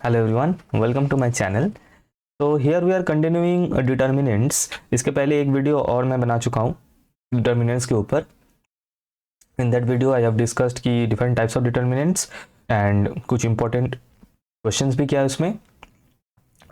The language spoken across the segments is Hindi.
Hello everyone, welcome to my channel. So here we are continuing determinants. इसके पहले एक वीडियो और मैं बना चुका हूँ determinants के ऊपर. In that video I have discussed कि different types of determinants and कुछ important questions भी किया है उसमें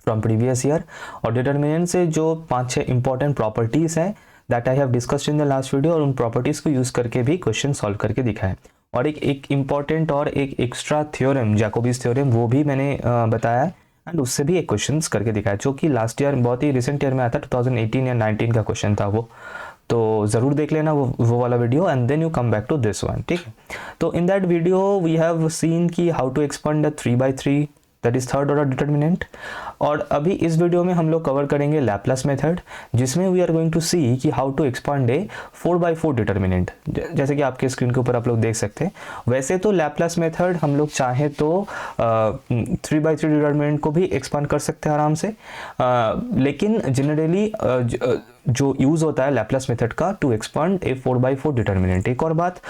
from previous year. और determinant से जो 5-6 important properties हैं that I have discussed in the last video और उन properties को use करके भी question solve करके दिखाया. और एक इम्पॉर्टेंट और एक एक्स्ट्रा थ्योरम जैकोबीज थ्योरम वो भी मैंने बताया एंड उससे भी एक क्वेश्चंस करके दिखाया जो कि लास्ट ईयर बहुत ही रिसेंट ईयर में आया था 2018 या 19 का क्वेश्चन था वो. तो ज़रूर देख लेना वो वाला video and then you come back to this one. ठीक है, तो in that video we have seen कि how to expand the 3/3 that is third order determinant. और अभी इस वीडियो में हम लोग कवर करेंगे लैपलास मेथड जिसमें we are going to see कि how to expand a 4/4 determinant. जैसे कि आपके स्क्रीन के ऊपर आप लोग देख सकते हैं. वैसे तो लैपलास मेथड हम लोग चाहे तो 3/3 डिटर्मिनेंट को भी एक्सपांड कर सकते हैं आराम से, लेकिन जनरली जो यूज़ होता है लैपलास मेथड का टू एक्सपांड ए 4/4 डिटर्मिनेंट. एक और बात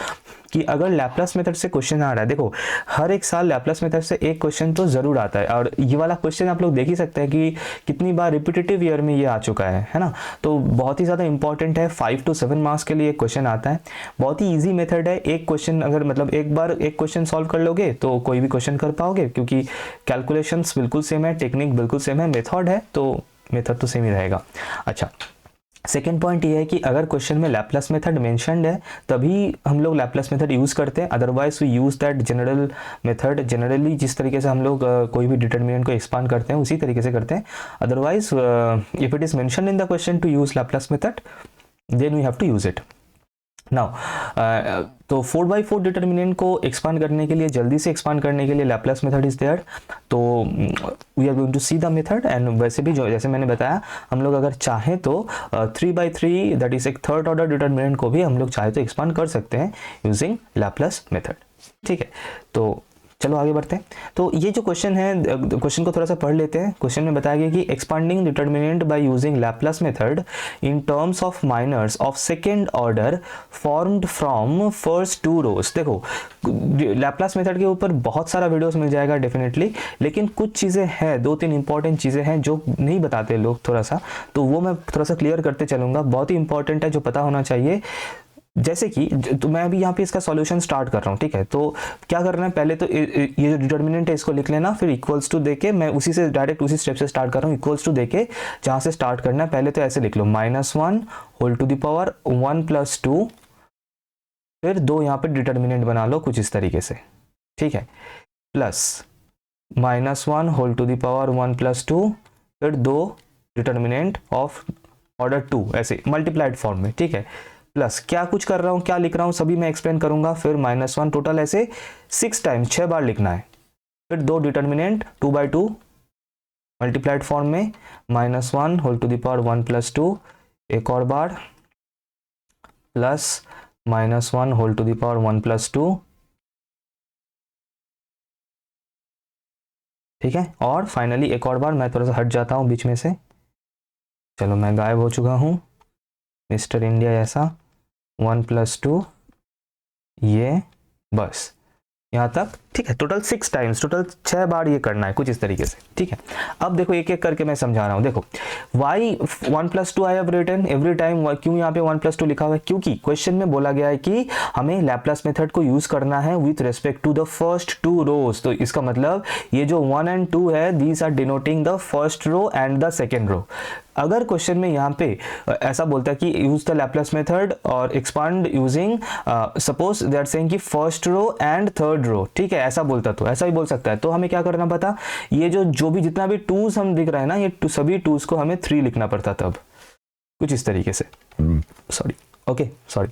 कि अगर लैपलास मेथड से क्वेश्चन आ रहा है, देखो हर एक साल लैपलास मेथड से एक क्वेश्चन तो ज़रूर आता है और ये वाला क्वेश्चन आप लोग देख ही सकते हैं कि कितनी बार रिपीटेटिव ईयर में ये आ चुका है ना. तो बहुत ही ज़्यादा इंपॉर्टेंट है. 5 to 7 मार्क्स के लिए क्वेश्चन आता है. बहुत ही ईजी मेथड है. एक क्वेश्चन अगर मतलब एक बार एक क्वेश्चन सॉल्व कर लोगे तो कोई भी क्वेश्चन कर पाओगे क्योंकि कैलकुलेशंस बिल्कुल सेम है, टेक्निक बिल्कुल सेम है, मेथड है तो मेथड तो सेम ही रहेगा. अच्छा, सेकेंड पॉइंट ये है कि अगर क्वेश्चन में लैपलास मेथड मेंशन्ड है तभी हम लोग लैपलास मेथड यूज़ करते हैं. Otherwise we use that general method. Generally जिस तरीके से हम लोग कोई भी डिटर्मिनेंट को एक्सपांड करते हैं उसी तरीके से करते हैं. Otherwise if it is mentioned in the question to use Laplace method then we have to use it. Now तो 4/4 डिटर्मिनेंट को एक्सपांड करने के लिए, जल्दी से एक्सपांड करने के लिए लैपलास मेथड इज देयर. तो we are going to see the method and वैसे भी जो जैसे मैंने बताया हम लोग अगर चाहें तो 3/3 दैट इज एक थर्ड ऑर्डर डिटर्मिनेंट को भी हम लोग चाहे तो एक्सपांड कर सकते हैं यूजिंग लैपलास मेथड. ठीक है, तो चलो आगे बढ़ते हैं. तो ये जो क्वेश्चन है, क्वेश्चन को थोड़ा सा पढ़ लेते हैं. क्वेश्चन में बताया गया कि expanding determinant by using Laplace method in terms of minors of second order formed from first 2 rows. देखो लैपलास मेथड के ऊपर बहुत सारा वीडियोस मिल जाएगा डेफिनेटली, लेकिन कुछ चीज़ें हैं, 2-3 इंपॉर्टेंट चीज़ें हैं जो नहीं बताते लोग थोड़ा सा, तो वो मैं थोड़ा सा क्लियर करते चलूँगा. बहुत ही इंपॉर्टेंट है जो पता होना चाहिए. जैसे कि तो मैं अभी यहाँ पे इसका सॉल्यूशन स्टार्ट कर रहा हूँ. ठीक है, तो क्या करना है, पहले तो ये जो डिटर्मिनेंट है इसको लिख लेना, फिर इक्वल्स टू देके मैं उसी से डायरेक्ट उसी स्टेप से स्टार्ट कर रहा हूँ. इक्वल्स टू देके जहाँ से स्टार्ट करना है पहले तो ऐसे लिख लो -1 होल टू द पावर 1 + 2, फिर 2 यहाँ पे डिटर्मिनेंट बना लो कुछ इस तरीके से. ठीक है, plus -1 whole to the power 1 + 2, फिर 2 डिटर्मिनेंट ऑफ ऑर्डर 2 ऐसे मल्टीप्लाइड फॉर्म में. ठीक है, प्लस क्या कुछ कर रहा हूँ, क्या लिख रहा हूँ सभी मैं एक्सप्लेन करूंगा. फिर -1 टोटल ऐसे 6 टाइम्स 6 बार लिखना है. फिर 2 डिटर्मिनेंट 2/2 मल्टीप्लाइड फॉर्म में, -1 होल टू द पावर 1 + 2 एक और बार, plus -1 whole to the power 1 + 2. ठीक है, और फाइनली एक और बार. मैं थोड़ा सा हट जाता हूँ बीच में से, चलो मैं गायब हो चुका हूँ मिस्टर इंडिया ऐसा. 1 + 2 ये बस यहाँ तक. ठीक है, टोटल 6 टाइम्स, टोटल 6 बार ये करना है कुछ इस तरीके से. ठीक है, अब देखो एक एक करके मैं समझा रहा हूँ. देखो y 1 + 2 I have written every time. क्यों यहाँ पे 1 + 2 लिखा हुआ है, क्योंकि क्वेश्चन में बोला गया है कि हमें लैपलास मेथड को यूज करना है with respect to the first 2 rows. तो इसका मतलब ये जो 1 और 2 है these are denoting the first row and the second row. अगर क्वेश्चन में यहाँ पे ऐसा बोलता है कि यूज द लैपलास मेथड और expand using suppose they are saying कि first row and third row, ठीक है, ऐसा बोलता तो ऐसा भी बोल सकता है. तो हमें क्या करना पता, ये जो भी जितना भी टूज हम दिख रहा है ना, ये सभी टूज को हमें 3 लिखना पड़ता तब कुछ इस तरीके से. Sorry, okay sorry,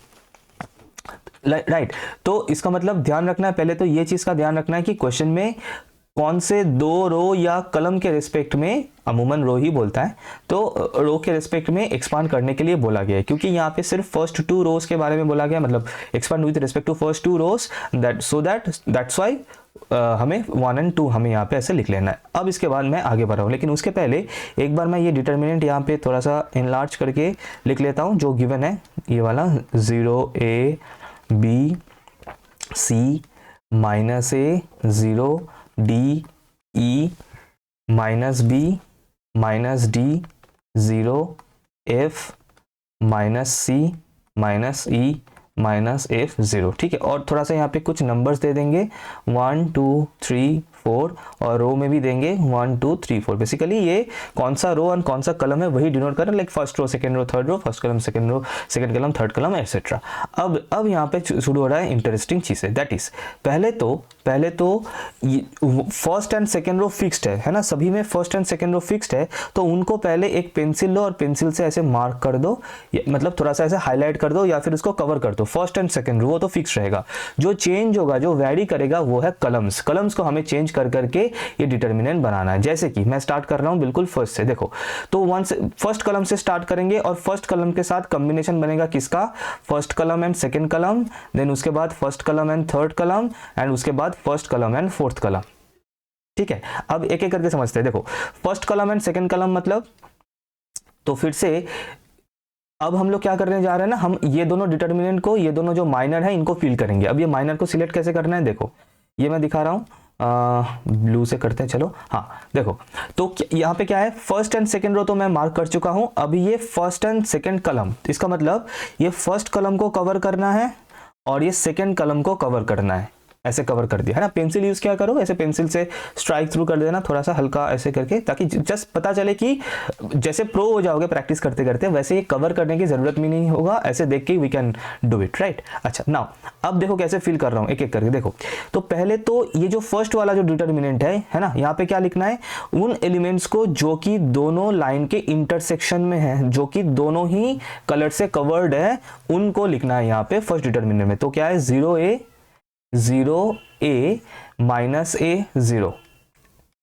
right. तो इसका मतलब ध्यान रखना है, पहले तो ये चीज का ध्यान रखना है कि क्वेश्चन में कौन से 2 रो या कलम के रिस्पेक्ट में, अमूमन रो ही बोलता है, तो रो के रिस्पेक्ट में एक्सपांड करने के लिए बोला गया है. क्योंकि यहाँ पे सिर्फ फर्स्ट 2 रोज के बारे में बोला गया, मतलब expand with respect to first 2 rows, that's why हमें 1 और 2 हमें यहाँ पे ऐसे लिख लेना है. अब इसके बाद मैं आगे बढ़ रहा हूँ, लेकिन उसके पहले एक बार मैं ये डिटर्मिनेंट यहाँ पे थोड़ा सा इनलार्ज करके लिख लेता हूँ जो गिवन है ये वाला 0 A B C -A 0 D E minus b minus d 0 f minus c minus e minus f 0, ठीक है। और थोड़ा सा यहाँ पे कुछ नंबर्स दे देंगे 1 2 3 4 और रो में भी देंगे 1 2 3 4। बेसिकली ये कौन सा रो और कौन सा कलम है वही डिनोट करें, like first row second row third row, first column second row second column third column etcetera. अब यहाँ पे शुरू हो रहा है इंटरेस्टिंग चीज़ें, दैट इज पहले तो first and second row fixed है ना, सभी में first and second row fixed है। तो उनको पहले एक पेंसिल लो और पेंसिल से ऐसे मार्क कर दो, मतलब थोड़ा सा ऐसे हाईलाइट कर दो या फिर उसको कवर कर दो। फर्स्ट एंड सेकेंड रो वो तो फिक्स रहेगा, जो चेंज होगा जो वैरी करेगा वो है कलम्स। कलम्स को हमें चेंज कर करके ये डिटर्मिनेंट बनाना है। जैसे कि मैं स्टार्ट कर रहा हूं बिल्कुल फर्स्ट से, देखो तो फर्स्ट कलम से स्टार्ट करेंगे और फर्स्ट कलम के साथ कॉम्बिनेशन बनेगा किसका, फर्स्ट कलम एंड सेकेंड कलम, देन उसके बाद फर्स्ट कलम एंड थर्ड कलम एंड उसके बाद फर्स्ट कलम एंड फोर्थ कलम, ठीक है। अब एक एक करके समझते हैं। देखो फर्स्ट कलम एंड सेकेंड कलम मतलब, तो फिर से अब हम लोग क्या करने जा रहे हैं ना, हम ये दोनों डिटर्मिनेंट को, ये दोनों जो माइनर है इनको फिल करेंगे। अब ये माइनर को सिलेक्ट कैसे करना है, देखो ये मैं दिखा रहा हूं, ब्लू से करते हैं, चलो हाँ देखो। तो यहाँ पे क्या है, फर्स्ट एंड सेकेंड रो तो मैं मार्क कर चुका हूं। अभी ये फर्स्ट एंड सेकेंड कलम, इसका मतलब ये फर्स्ट कलम को कवर करना है और ये सेकेंड कलम को कवर करना है, ऐसे कवर कर दिया है ना। पेंसिल यूज क्या करो, ऐसे पेंसिल से स्ट्राइक थ्रू कर देना थोड़ा सा हल्का ऐसे करके, ताकि जस्ट पता चले कि जैसे प्रो हो जाओगे प्रैक्टिस करते करते, वैसे ये कवर करने की जरूरत भी नहीं होगा, ऐसे देख के we can do it, right. अच्छा नाउ अब देखो कैसे फिल कर रहा हूं एक एक करके। देखो तो पहले तो ये जो फर्स्ट वाला जो डिटर्मिनेंट है ना, यहाँ पे क्या लिखना है, उन एलिमेंट्स को जो कि दोनों लाइन के इंटरसेक्शन में है, जो कि दोनों ही कलर से कवर्ड है, उनको लिखना है यहाँ पे फर्स्ट डिटर्मिनेंट में। तो क्या है 0a माइनस a 0,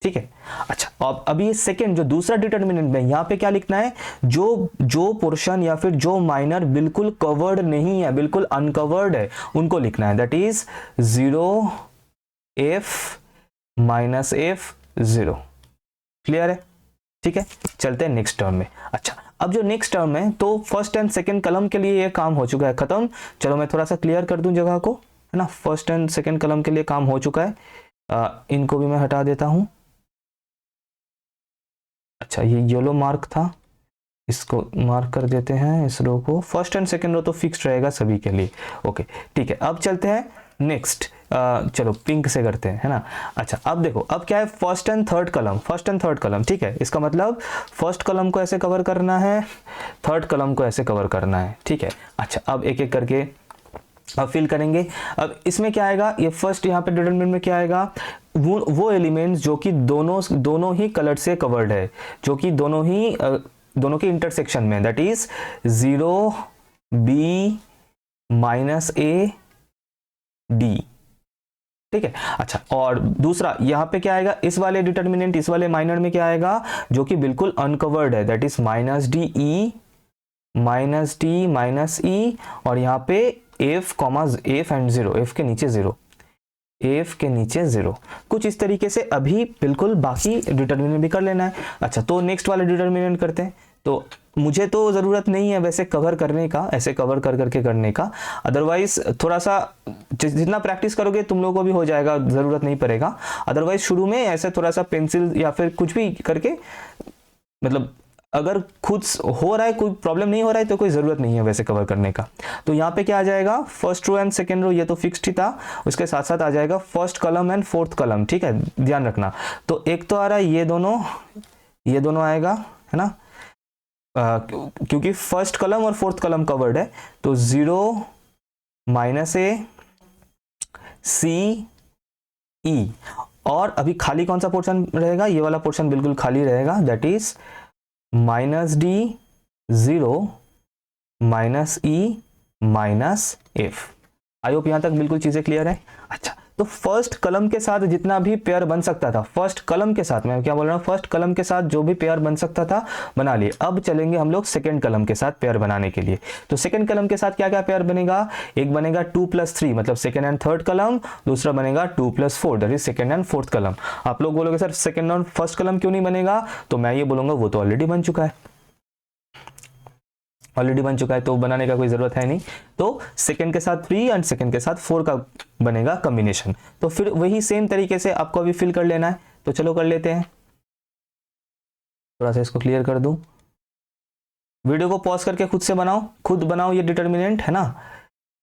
ठीक है। अच्छा अब ये सेकेंड जो दूसरा डिटर्मिनेंट में, यहां पे क्या लिखना है, जो पोर्शन या फिर जो माइनर बिल्कुल कवर्ड नहीं है, बिल्कुल अनकवर्ड है, उनको लिखना है, that is 0f minus f 0। Clear है, ठीक है। चलते हैं नेक्स्ट टर्म में। अच्छा अब जो नेक्स्ट टर्म है, तो फर्स्ट एंड सेकेंड कलम के लिए ये काम हो चुका है खत्म। चलो मैं थोड़ा सा क्लियर कर दूं जगह को, है ना। फर्स्ट एंड सेकेंड कलम के लिए काम हो चुका है, इनको भी मैं हटा देता हूं। अच्छा ये येलो मार्क था, इसको मार्क कर देते हैं, इस रो को। फर्स्ट एंड सेकेंड रो तो फिक्स्ड रहेगा सभी के लिए, ओके ठीक है। अब चलते हैं नेक्स्ट, चलो पिंक से करते हैं, है ना। अच्छा अब देखो अब क्या है, फर्स्ट एंड थर्ड कलम, फर्स्ट एंड थर्ड कलम, ठीक है। इसका मतलब फर्स्ट कलम को ऐसे कवर करना है, थर्ड कलम को ऐसे कवर करना है, ठीक है। अच्छा अब एक एक करके अब फिल करेंगे। अब इसमें क्या आएगा, ये फर्स्ट यहाँ पे डिटरमिनेंट में क्या आएगा, वो एलिमेंट्स जो कि दोनों ही कलर से कवर्ड है, जो कि दोनों के इंटरसेक्शन में, that is 0b minus a d, ठीक है। अच्छा और दूसरा यहाँ पे क्या आएगा, इस वाले डिटर्मिनेंट, इस वाले माइनर में क्या आएगा, जो कि बिल्कुल अनकवर्ड है, that is minus D E minus D minus E, और यहाँ पे एफ एंड 0, एफ के नीचे 0, एफ के नीचे 0, कुछ इस तरीके से। अभी बिल्कुल बाकी डिटर्मिनेंट भी कर लेना है। अच्छा तो नेक्स्ट वाले डिटर्मिनेंट करते हैं। तो मुझे तो ज़रूरत नहीं है वैसे कवर करने का, ऐसे कवर कर करके करने का, अदरवाइज थोड़ा सा जितना प्रैक्टिस करोगे तुम लोगों को भी हो जाएगा, ज़रूरत नहीं पड़ेगा। अदरवाइज शुरू में ऐसे थोड़ा सा पेंसिल या फिर कुछ भी करके, मतलब अगर खुद हो रहा है, कोई प्रॉब्लम नहीं हो रहा है, तो कोई ज़रूरत नहीं है वैसे कवर करने का। तो यहाँ पे क्या आ जाएगा, first row and second row ये तो फिक्स्ड ही था, उसके साथ साथ आ जाएगा फर्स्ट कलम एंड फोर्थ कलम, ठीक है, ध्यान रखना। तो एक तो आ रहा है ये दोनों आएगा, है ना, क्योंकि फर्स्ट कलम और फोर्थ कलम कवर्ड है। तो 0 माइनस a c e, और अभी खाली कौन सा पोर्शन रहेगा, ये वाला पोर्शन बिल्कुल खाली रहेगा, that is minus d 0 minus e minus F. I hope यहां तक बिल्कुल चीजें क्लियर है। अच्छा तो फर्स्ट कलम के साथ जितना भी पेयर बन सकता था, फर्स्ट कलम के साथ, मैं क्या बोल रहा हूँ, फर्स्ट कलम के साथ जो भी पेयर बन सकता था बना लिए। अब चलेंगे हम लोग सेकेंड कलम के साथ पेयर बनाने के लिए। तो सेकेंड कलम के साथ क्या क्या पेयर बनेगा, एक बनेगा 2+3 मतलब सेकेंड एंड थर्ड कलम, दूसरा बनेगा 2+4 that is second and fourth कलम। आप लोग बोलोगे सर सेकेंड और फर्स्ट कलम क्यों नहीं बनेगा, तो मैं ये बोलूंगा वो तो ऑलरेडी बन चुका है, तो बनाने का कोई जरूरत है नहीं। तो सेकंड के साथ 3 एंड सेकंड के साथ 4 का बनेगा कॉम्बिनेशन। तो फिर वही सेम तरीके से आपको अभी फिल कर लेना है। तो चलो कर लेते हैं। थोड़ा सा इसको क्लियर कर दूं, वीडियो को पॉज करके खुद से बनाओ, खुद बनाओ ये डिटर्मिनेंट, है ना।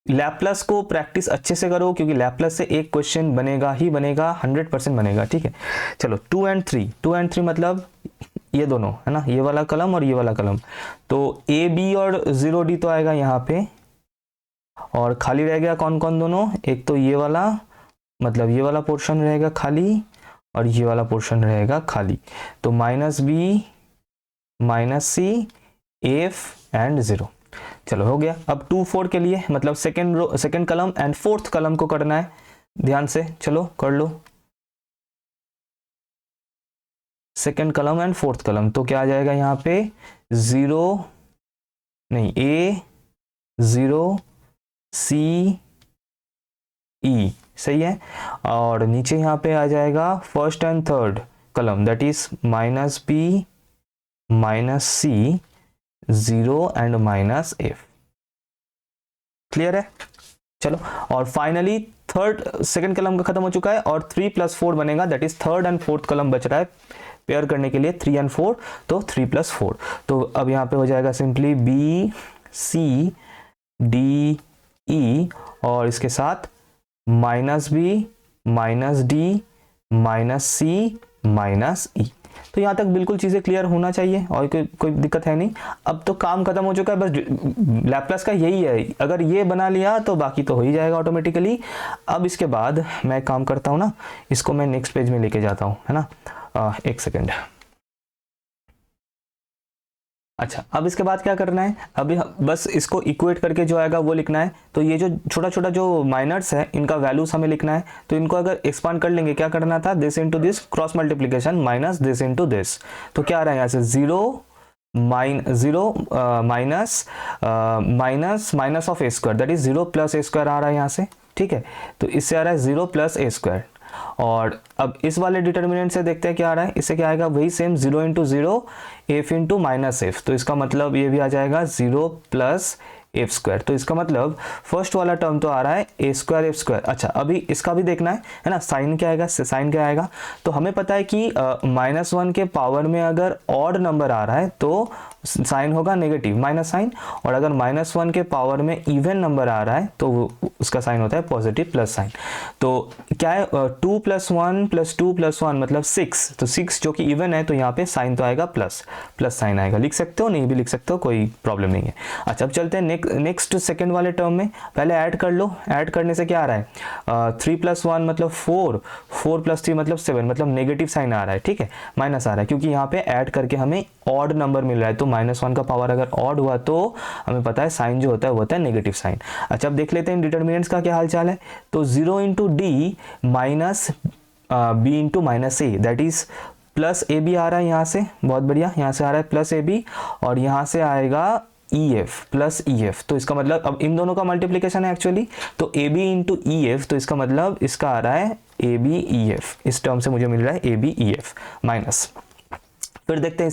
लैप्लास को प्रैक्टिस अच्छे से करो, क्योंकि लैप्लास से एक क्वेश्चन बनेगा ही बनेगा, 100% बनेगा, ठीक है। चलो 2 and 3, 2 and 3 मतलब ये दोनों, है ना, ये वाला कलम और ये वाला कलम, तो ए बी और 0D तो आएगा यहाँ पे, और खाली रह गया कौन कौन दोनों, एक तो ये वाला, मतलब ये वाला पोर्शन रहेगा खाली, और ये वाला पोर्शन रहेगा खाली, तो -B -C एफ एंड 0। चलो हो गया। अब 2 4 के लिए मतलब सेकेंड कलम एंड फोर्थ कलम को करना है, ध्यान से चलो कर लो, second column and fourth column, तो क्या आ जाएगा यहाँ पे 0 नहीं A 0 C E, सही है। और नीचे यहाँ पे आ जाएगा फर्स्ट एंड थर्ड कलम, that is -B -C 0 and -F, clear है। चलो, और फाइनली सेकंड कलम का खत्म हो चुका है, और 3 + 4 बनेगा, that is third and fourth कलम बच रहा है पेयर करने के लिए, 3 and 4, तो 3 + 4। तो अब यहाँ पे हो जाएगा simply B C D E, और इसके साथ -B -D -C -E। तो यहाँ तक बिल्कुल चीज़ें क्लियर होना चाहिए, और कोई दिक्कत है नहीं। अब तो काम खत्म हो चुका है, बस लैप्लास का यही है, अगर ये बना लिया तो बाकी तो हो ही जाएगा ऑटोमेटिकली। अब इसके बाद मैं काम करता हूँ ना, इसको मैं नेक्स्ट पेज में लेके जाता हूँ, है ना। एक सेकेंड। अच्छा, अब इसके बाद क्या करना है, अभी बस इसको इक्वेट करके जो आएगा वो लिखना है। तो ये जो छोटा छोटा जो माइनर्स है, इनका वैल्यूज हमें लिखना है, तो इनको अगर एक्सपांड कर लेंगे, क्या करना था, this into this, cross multiplication, minus this into this. तो क्या आ रहा है यहाँ से 0 minus of A² that is 0 + A² आ रहा है यहाँ से, ठीक है। तो इससे आ रहा है 0 + A²। और अब इस वाले डिटर्मिनेंट से देखते हैं क्या आ रहा है, इससे क्या आएगा, वही सेम 0 × 0 F × -F, तो इसका मतलब ये भी आ जाएगा 0 + F²। तो इसका मतलब फर्स्ट वाला टर्म तो आ रहा है A² F²। अच्छा, अभी इसका भी देखना है ना, साइन क्या आएगा, साइन क्या आएगा। तो हमें पता है कि -1 के पावर में अगर ऑड नंबर आ रहा है तो साइन होगा नेगेटिव, माइनस साइन, और अगर -1 के पावर में इवन नंबर आ रहा है तो उसका साइन होता है पॉजिटिव प्लस साइन। तो क्या है, 2 + 1 + 2 + 1 मतलब 6, तो 6 जो कि इवन है, तो यहाँ पे साइन तो आएगा प्लस साइन आएगा, लिख सकते हो, नहीं भी लिख सकते हो, कोई प्रॉब्लम नहीं है। अच्छा, अब चलते हैं नेक्स्ट सेकेंड वाले टर्म में, पहले ऐड कर लो। ऐड करने से क्या आ रहा है, 3 + 1 मतलब 4 + 3 मतलब 7, मतलब नेगेटिव साइन आ रहा है, ठीक है, माइनस आ रहा है, क्योंकि यहाँ पे ऐड करके हमें ऑड नंबर मिल रहा है, तो -1 का पावर अगर ऑड हुआ तो हमें पता है साइन जो होता है वो होता है नेगेटिव साइन। अच्छा, अब देख लेते हैं डिटर्मिनेंट्स का क्या हाल चाल है। तो 0 × D -B × -A, that is +AB आ रहा है यहाँ से, बहुत बढ़िया, यहाँ से आ रहा है +AB, और यहाँ से आएगा EF +EF। तो इसका मतलब अब इन दोनों का मल्टीप्लिकेशन है एक्चुअली, तो AB × EF, तो इसका मतलब इसका आ रहा है AB EF, इस टर्म से मुझे मिल रहा है AB EF माइनस। फिर देखते हैं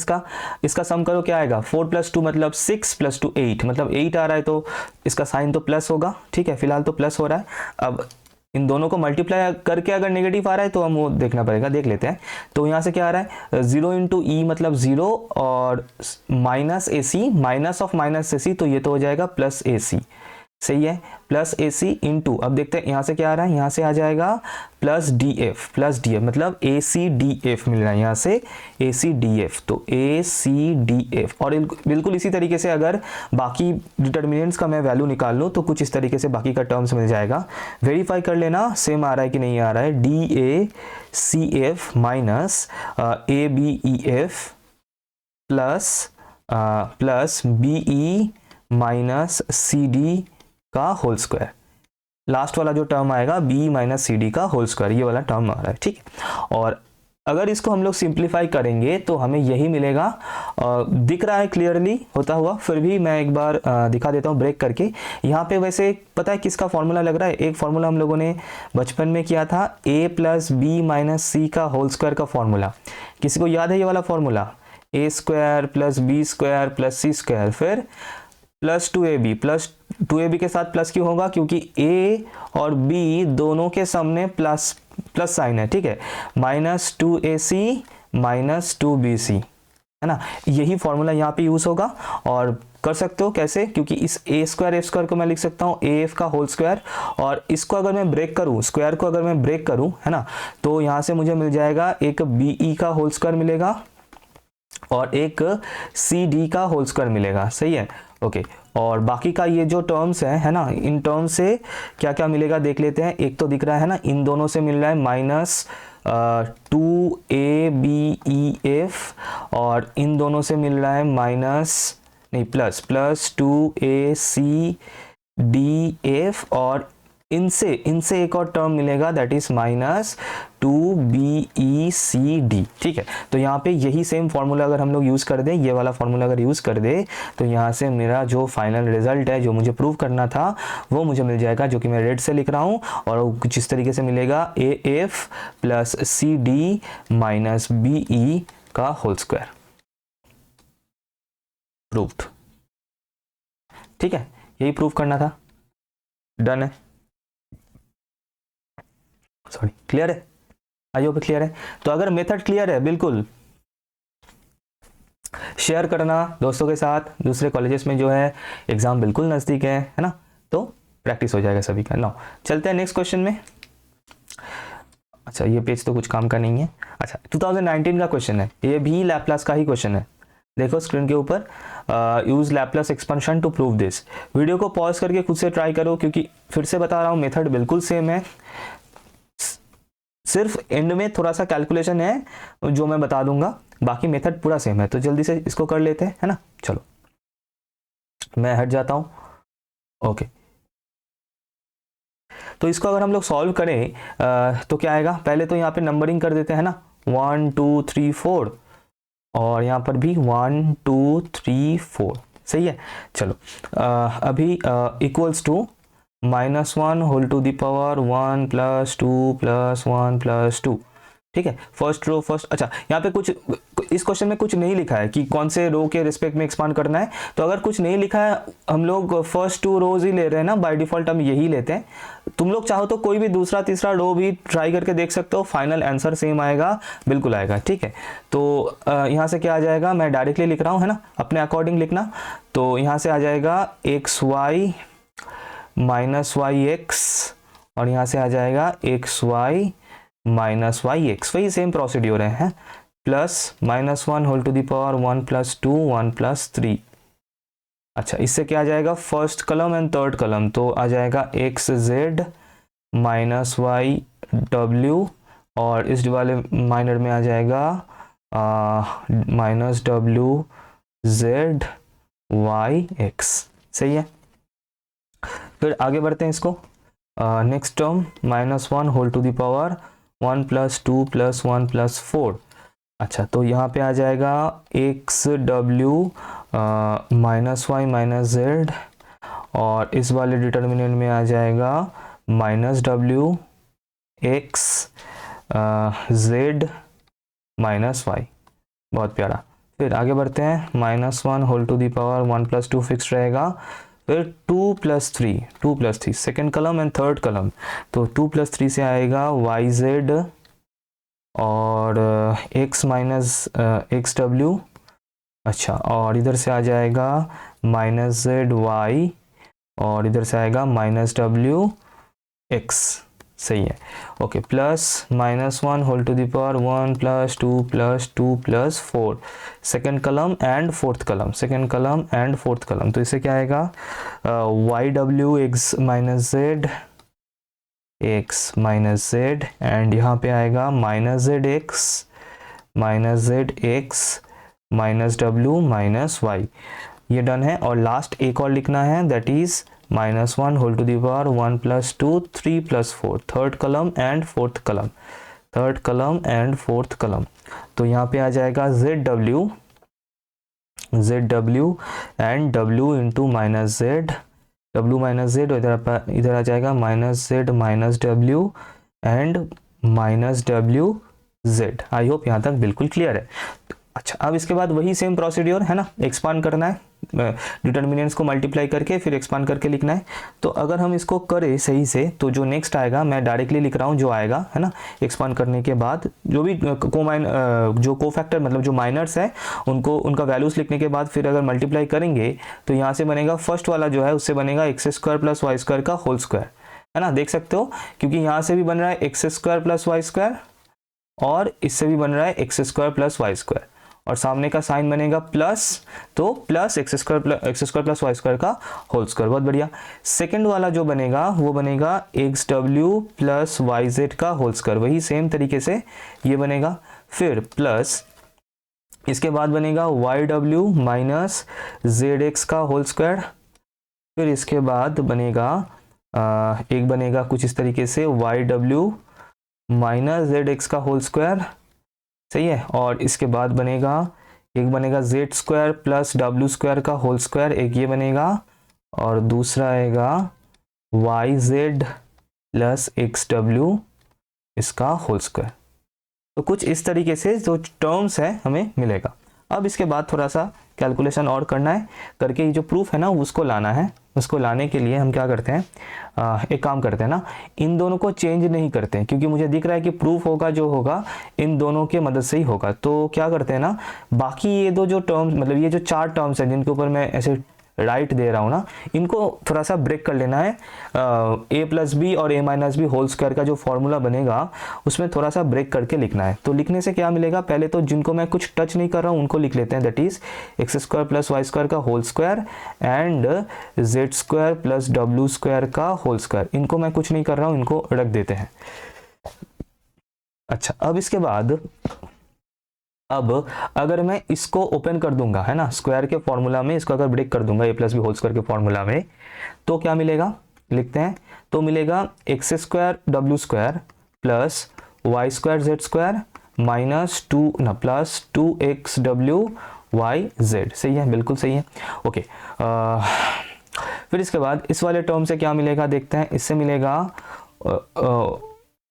इसका सम करो, क्या आएगा, 4 + 2 मतलब 6 + 2 8, मतलब 8 आ रहा है, तो इसका साइन तो प्लस होगा, ठीक है, फिलहाल तो प्लस हो रहा है। अब इन दोनों को मल्टीप्लाई करके अगर नेगेटिव आ रहा है तो हम वो देखना पड़ेगा, देख लेते हैं। तो यहाँ से क्या आ रहा है, 0 × E मतलब 0, और -AC, माइनस ऑफ -AC, तो ये तो हो जाएगा +AC, सही है, +AC इंटू, अब देखते हैं यहाँ से क्या आ रहा है, यहाँ से आ जाएगा +DF मतलब ACDF मिल रहा है, यहाँ से ACDF, तो ACDF। और बिल्कुल इसी तरीके से अगर बाकी डिटर्मिनेंट्स का मैं वैल्यू निकाल लूँ तो कुछ इस तरीके से बाकी का टर्म्स मिल जाएगा। वेरीफाई कर लेना सेम आ रहा है कि नहीं आ रहा है, DACF minus ABEF plus BE minus CD का होल स्क्वायर, लास्ट वाला जो टर्म आएगा BE माइनस CD का होल स्क्वायर, ये वाला टर्म आ रहा है, ठीक है। और अगर इसको हम लोग सिंप्लीफाई करेंगे तो हमें यही मिलेगा, दिख रहा है क्लियरली होता हुआ, फिर भी मैं एक बार दिखा देता हूँ ब्रेक करके। यहाँ पे वैसे पता है किसका फॉर्मूला लग रहा है, एक फॉर्मूला हम लोगों ने बचपन में किया था, A + B - C का होल स्क्वायर का फॉर्मूला, किसी को याद है ये वाला फॉर्मूला, A² + B² + C², फिर +2AB के साथ प्लस क्यों होगा, क्योंकि A और B दोनों के सामने प्लस साइन है, ठीक है, -2AC - 2BC, है ना। यही फॉर्मूला यहाँ पे यूज होगा और कर सकते हो कैसे, क्योंकि इस ए स्क्वायर एफ स्क्वायर को मैं लिख सकता हूँ ए एफ का होल स्क्वायर, और इसको अगर मैं ब्रेक करूँ, स्क्वायर को अगर मैं ब्रेक करूँ, है ना, तो यहाँ से मुझे मिल जाएगा एक बी ई का होल स्क्वायर मिलेगा और एक सी डी का होल स्क्वायर मिलेगा, सही है। ओके, और बाकी का ये जो टर्म्स है ना, इन टर्म्स से क्या क्या मिलेगा देख लेते हैं। एक तो दिख रहा है ना, इन दोनों से मिल रहा है माइनस 2ab और इन दोनों से मिल रहा है प्लस 2ac और इनसे एक और टर्म मिलेगा दैट इज -2becd। ठीक है, तो यहाँ पे यही सेम फॉर्मूला अगर हम लोग यूज कर दें, ये वाला फॉर्मूला अगर यूज कर दे, तो यहाँ से मेरा जो फाइनल रिजल्ट है जो मुझे प्रूव करना था वो मुझे मिल जाएगा, जो कि मैं रेड से लिख रहा हूँ, और कुछ इस तरीके से मिलेगा AF plus CD minus BE का होल स्क्वायर। प्रूव्ड। ठीक है, यही प्रूव करना था, डन है। सॉरी, क्लियर है, आई होप क्लियर है। तो अगर मेथड क्लियर है, बिल्कुल शेयर करना दोस्तों के साथ, दूसरे कॉलेजेस में जो है एग्जाम बिल्कुल नज़दीक है ना, तो प्रैक्टिस हो जाएगा सभी का। नाउ चलते हैं नेक्स्ट क्वेश्चन में। अच्छा, ये पेज तो कुछ काम का नहीं है। अच्छा, 2019 का क्वेश्चन है, ये भी लैपलास का ही क्वेश्चन है। देखो स्क्रीन के ऊपर, use Laplace expansion to prove this. Video को पॉज करके खुद से ट्राई करो, क्योंकि फिर से बता रहा हूँ मेथड बिल्कुल सेम है, सिर्फ एंड में थोड़ा सा कैलकुलेशन है जो मैं बता दूंगा, बाकी मेथड पूरा सेम है। तो जल्दी से इसको कर लेते हैं, है ना। चलो मैं हट जाता हूं। ओके, तो इसको अगर हम लोग सॉल्व करें तो क्या आएगा, पहले तो यहाँ पे नंबरिंग कर देते हैं ना, 1 2 3 4 और यहाँ पर भी 1 2 3 4, सही है। चलो अभी equals to -1 whole to the power 1 + 2 + 1 + 2। ठीक है, फर्स्ट रो फर्स्ट। अच्छा, यहाँ पे कुछ इस क्वेश्चन में कुछ नहीं लिखा है कि कौन से रो के रिस्पेक्ट में एक्सपांड करना है, तो अगर कुछ नहीं लिखा है, हम लोग फर्स्ट 2 रोज ही ले रहे हैं ना, बाय डिफॉल्ट हम यही लेते हैं। तुम लोग चाहो तो कोई भी दूसरा तीसरा रो भी ट्राई करके देख सकते हो, फाइनल आंसर सेम आएगा, बिल्कुल आएगा। ठीक है, तो यहाँ से क्या आ जाएगा, मैं डायरेक्टली लिख रहा हूँ, है ना, अपने अकॉर्डिंग लिखना। तो यहाँ से आ जाएगा xy माइनस yx और यहाँ से आ जाएगा xy माइनस yx, वही सेम प्रोसीड्योर है, plus -1 whole to the power 1 + 2 1 + 3। अच्छा, इससे क्या आ जाएगा, फर्स्ट कलम एंड थर्ड कलम, तो आ जाएगा xz माइनस yw और इस वाले माइनर में आ जाएगा -wzyx, सही है। फिर आगे बढ़ते हैं इसको, next term -1 whole to the power 1 + 2 + 1 + 4। अच्छा, तो यहाँ पे आ जाएगा xw minus y minus z और इस वाले डिटर्मिनेंट में आ जाएगा -w x z minus y। बहुत प्यारा। फिर आगे बढ़ते हैं, -1 whole to the power 1 + 2 fix रहेगा, फिर 2 + 3 सेकेंड कलम एंड थर्ड कलम, तो 2 + 3 से आएगा yz और x माइनस xw। अच्छा, और इधर से आ जाएगा -zy और इधर से आएगा -wx, सही है। Okay, plus -1 whole to the power 1 + 2 + 2 + 4 second column and fourth column, second column and fourth column, तो इससे क्या आएगा yw x minus z and यहाँ पे आएगा -zx -w माइनस y। ये डन है, और लास्ट एक और लिखना है, that is -1 whole to the power 1 + 2 3 + 4 third column and fourth column, तो यहाँ पे आ जाएगा zw and w into -z, w minus z, इधर आ जाएगा -z minus w and -wz। I hope यहाँ तक बिल्कुल क्लियर है। अच्छा, अब इसके बाद वही सेम प्रोसीड्योर है ना, एक्सपांड करना है। डिटर्मिनेंट्स को मल्टीप्लाई करके फिर एक्सपांड करके लिखना है। तो अगर हम इसको करें सही से तो जो नेक्स्ट आएगा, मैं डायरेक्टली लिख रहा हूँ जो आएगा, है ना, एक्सपांड करने के बाद जो भी जो कोफैक्टर मतलब जो माइनर्स है उनको उनका वैल्यूज लिखने के बाद फिर अगर मल्टीप्लाई करेंगे तो यहाँ से बनेगा फर्स्ट वाला जो है उससे बनेगा x square plus Y square का होल स्क्वायर, है ना, देख सकते हो, क्योंकि यहाँ से भी बन रहा है x square plus Y square और इससे भी बन रहा है x square plus Y square और सामने का साइन बनेगा प्लस, तो plus x square plus Y square का होल स्क्वायर। बहुत बढ़िया। सेकंड वाला जो बनेगा वो बनेगा एक्स डब्ल्यू प्लस वाई जेड का होल स्क्वायर, वही सेम तरीके से ये बनेगा। फिर प्लस इसके बाद बनेगा वाई डब्ल्यू माइनस जेड एक्स का होल स्क्वायर। फिर इसके बाद बनेगा एक बनेगा कुछ इस तरीके से वाई डब्ल्यू माइनस जेड एक्स का होल स्क्वायर, सही है। और इसके बाद बनेगा एक बनेगा z square plus W square का होल स्क्वायर, एक ये बनेगा, और दूसरा आएगा वाई जेड प्लस एक्स डब्ल्यू इसका होल स्क्वायर। तो कुछ इस तरीके से जो टर्म्स है हमें मिलेगा। अब इसके बाद थोड़ा सा कैलकुलेशन और करना है, करके ये जो प्रूफ है ना उसको लाना है। उसको लाने के लिए हम क्या करते हैं, एक काम करते हैं ना, इन दोनों को चेंज नहीं करते हैं क्योंकि मुझे दिख रहा है कि प्रूफ होगा जो होगा इन दोनों के मदद से ही होगा। तो क्या करते हैं ना, बाकी ये दो जो टर्म्स मतलब ये जो चार टर्म्स हैं जिनके ऊपर मैं ऐसे राइट दे रहा हूँ ना, इनको थोड़ा सा ब्रेक कर लेना है। ए प्लस बी और ए माइनस बी होल स्क्वायर का जो फॉर्मूला बनेगा उसमें थोड़ा सा ब्रेक करके लिखना है। तो लिखने से क्या मिलेगा, पहले तो जिनको मैं कुछ टच नहीं कर रहा हूँ उनको लिख लेते हैं, that is x square plus Y square का whole square and Z square plus W square का होल स्क्वायर। इनको मैं कुछ नहीं कर रहा हूँ, इनको रख देते हैं। अच्छा, अब इसके बाद अब अगर मैं इसको ओपन कर दूंगा, है ना, स्क्वायर के फॉर्मूला में इसको अगर ब्रेक कर दूंगा A plus B whole square के फॉर्मूला में, तो क्या मिलेगा, लिखते हैं। तो मिलेगा एक्स स्क्वायर डब्ल्यू square plus Y square z square minus plus 2x डब्ल्यू वाई जेड। सही है, बिल्कुल सही है। ओके, फिर इसके बाद इस वाले टर्म से क्या मिलेगा देखते हैं। इससे मिलेगा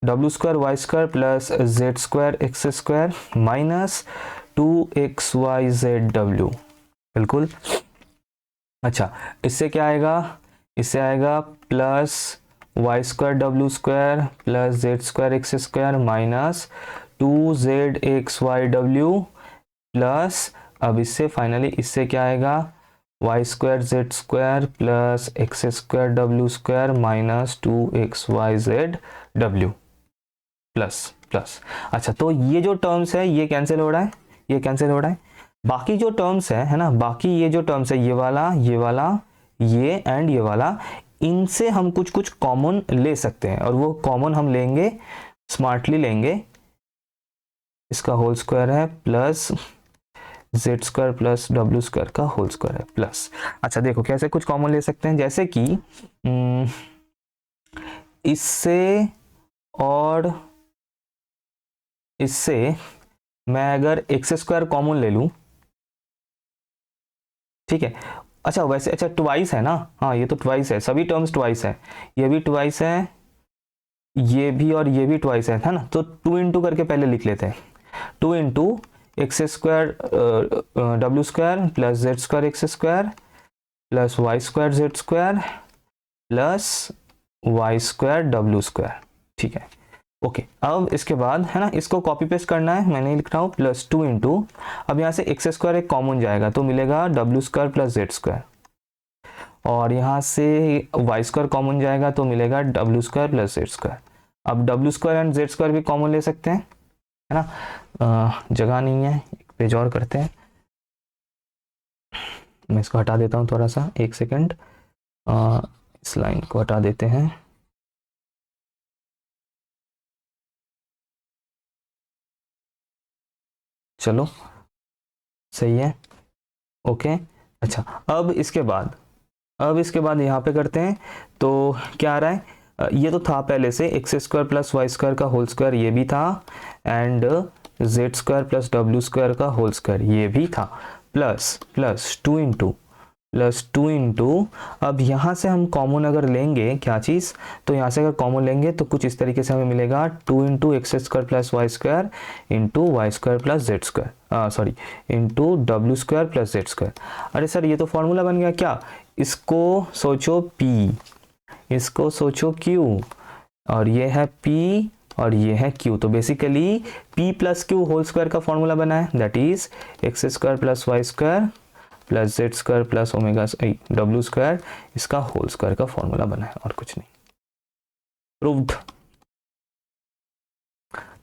W square y square plus Z square x square minus 2x y z डब्ल्यू, बिल्कुल। अच्छा, इससे क्या आएगा, इससे आएगा प्लस वाई स्क्वायर डब्ल्यू square plus Z square x square minus 2zxy plus, अब इससे फाइनली इससे क्या आएगा, y square z square plus x square डब्ल्यू स्क्वायर माइनस 2xy जेड डब्ल्यू प्लस प्लस। अच्छा, तो ये जो टर्म्स है ये कैंसिल हो रहा है, ये कैंसिल हो रहा है। बाकी जो टर्म्स है ना, बाकी ये जो टर्म्स है ये वाला ये एंड ये वाला, इनसे हम कुछ कुछ कॉमन ले सकते हैं और वो कॉमन हम लेंगे, स्मार्टली लेंगे। इसका होल स्क्वायर है plus Z square plus W square का होल स्क्वायर है प्लस। अच्छा देखो कैसे कुछ कॉमन ले सकते हैं, जैसे कि इससे और इससे मैं अगर एक्स स्क्वायर कॉमन ले लूं, ठीक है। अच्छा वैसे, अच्छा ट्वाइस है ना, हाँ ये तो ट्वाइस है, सभी टर्म्स ट्वाइस है, ये भी ट्वाइस है, ये भी और ये भी ट्वाइस है ना। तो 2 इंटू करके पहले लिख लेते हैं, 2 इंटू एक्स स्क्वायर डब्ल्यू square plus Z square x square plus Y square z square plus Y square डब्ल्यू स्क्वायर, ठीक है। ओके, अब इसके बाद है ना, इसको कॉपी पेस्ट करना है, मैं नहीं लिख रहा हूँ, प्लस 2 इंटू, अब यहाँ से एक्स स्क्वायर एक कॉमन जाएगा तो मिलेगा W square plus Z square, और यहाँ से वाई स्क्वायर कॉमन जाएगा तो मिलेगा W square plus Z square. अब W square and Z square भी कॉमन ले सकते हैं, है ना, जगह नहीं है, एक पेज और करते हैं। मैं इसको हटा देता हूँ थोड़ा सा, एक सेकेंड, इस लाइन को हटा देते हैं। चलो सही है, ओके। अच्छा, अब इसके बाद यहाँ पे करते हैं, तो क्या आ रहा है, ये तो था पहले से x square plus Y square का होल स्क्वायर, ये भी था, and Z square plus W square का होल स्क्वायर ये भी था, प्लस 2 इंटू प्लस 2 इंटू, अब यहाँ से हम कॉमन अगर लेंगे क्या चीज़, तो यहाँ से अगर कॉमन लेंगे तो कुछ इस तरीके से हमें मिलेगा 2 into x square plus Y square into y square plus Z square, sorry into डब्ल्यू स्क्वायर प्लस जेड स्क्वायर। अरे सर ये तो फॉर्मूला बन गया क्या, इसको सोचो P, इसको सोचो Q, और ये है P और ये है Q। तो basically P plus Q whole square का फॉर्मूला बना है, that is x square plus Y square plus Z square plus omega डब्ल्यू स्क्वायर, इसका होल स्क्वायर का फॉर्मूला बना है और कुछ नहीं। प्रूव्ड।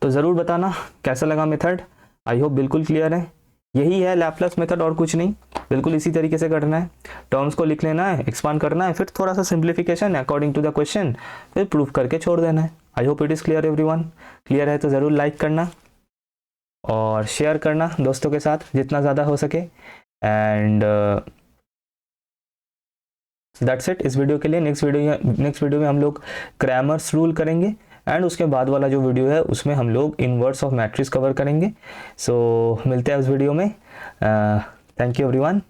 तो ज़रूर बताना कैसा लगा मेथड, आई होप बिल्कुल क्लियर है। यही है लैपलेस मेथड और कुछ नहीं, बिल्कुल इसी तरीके से करना है। टर्म्स को लिख लेना है, एक्सपांड करना है, फिर थोड़ा सा simplification according to the question, फिर प्रूफ करके छोड़ देना है। I hope it is clear everyone. Clear है तो ज़रूर लाइक करना और शेयर करना दोस्तों के साथ जितना ज़्यादा हो सके। एंड दैट्स इट इस वीडियो के लिए। नेक्स्ट वीडियो में हम लोग क्रैमर्स रूल करेंगे एंड उसके बाद वाला जो वीडियो है उसमें हम लोग इनवर्स ऑफ मैट्रिक्स कवर करेंगे। सो मिलते हैं उस वीडियो में। Thank you everyone.